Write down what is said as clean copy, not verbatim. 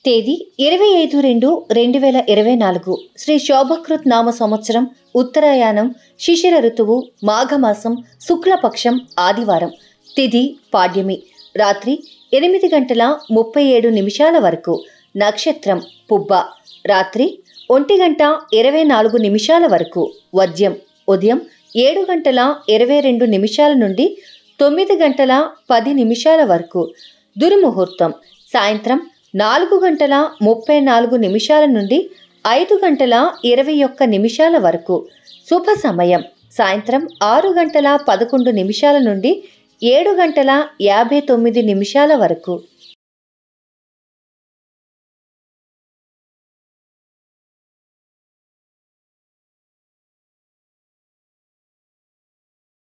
తేదీ 25/2/2024 శ్రీ శోభకృత్ నామ సంవత్సరం ఉత్తరాయణం శిశిర ఋతువు మాఘమాసం శుక్లపక్షం ఆదివారం. తిథి పాడ్యమి. రాత్రి 8:37 వరకు. నక్షత్రం పుబ్బ. రాత్రి 1:24 వరకు. వర్జ్యం ఉదయం 7:22 నుండి 9:10 వరకు. దుర్ముహూర్తం సాయంత్రం 4:34 నుండి 5:21 వరకు. శుభ సమయం సాయంత్రం 6:11 నుండి 7:59 వరకు.